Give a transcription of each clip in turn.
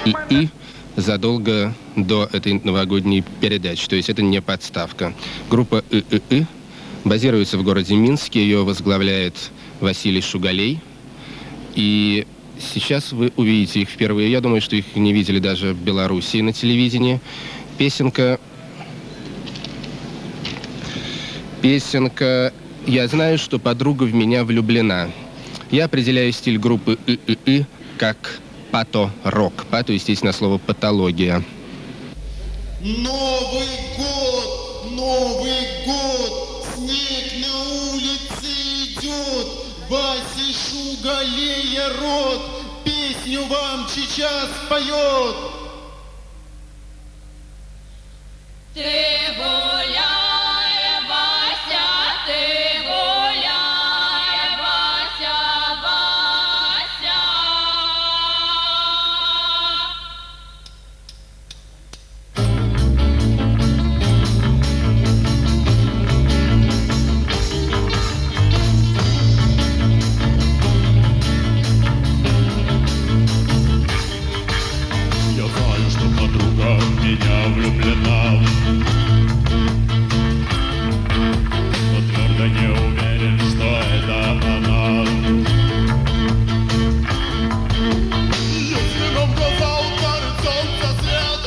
ИИ задолго до этой новогодней передачи. То есть это не подставка. Группа ИИ базируется в городе Минске. Ее возглавляет Василий Шугалей. И сейчас вы увидите их впервые. Я думаю, что их не видели даже в Белоруссии на телевидении. Песенка «Я знаю, что подруга в меня влюблена». Я определяю стиль группы ИИ как пато-рок. Пато, естественно, слово «патология». Новый год, снег на улице идет, Вася Шугалея рот песню вам сейчас поет. Ты гуляй, Вася, ты гуляй, Вася, Вася. Я знаю, что подруга в меня влюблена, но твердо не уверен, что это она. Если нам в глаза ударит солнце свет,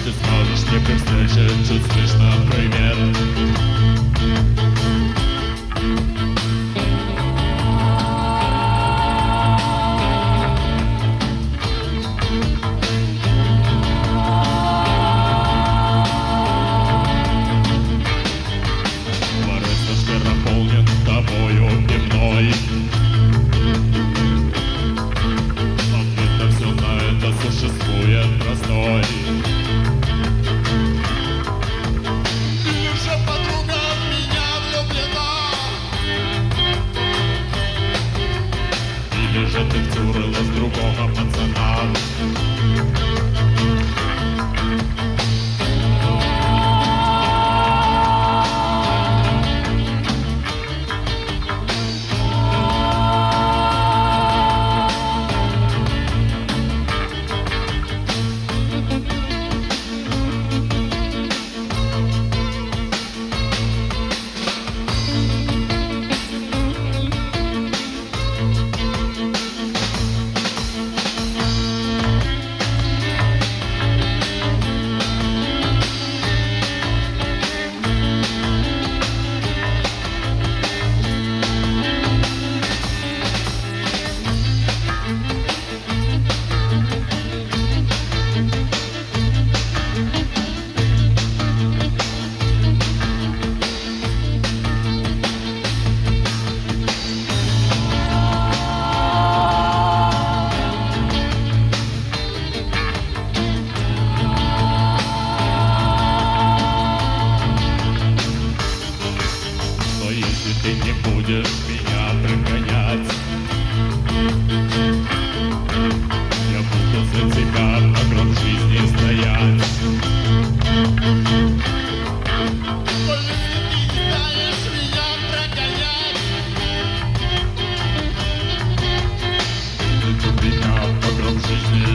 ты скажешь мне при встрече чуть слышно привет. Наполнен тобою пивной. Ответ на все на это существует простой. Или же подруга в меня влюблена, или же ты втюрилась в другого пацана. Ты не будешь меня прогонять, я буду за тебя на гроб жизни стоять. Только ты не станешь меня прогонять, ты меня по гроб жизни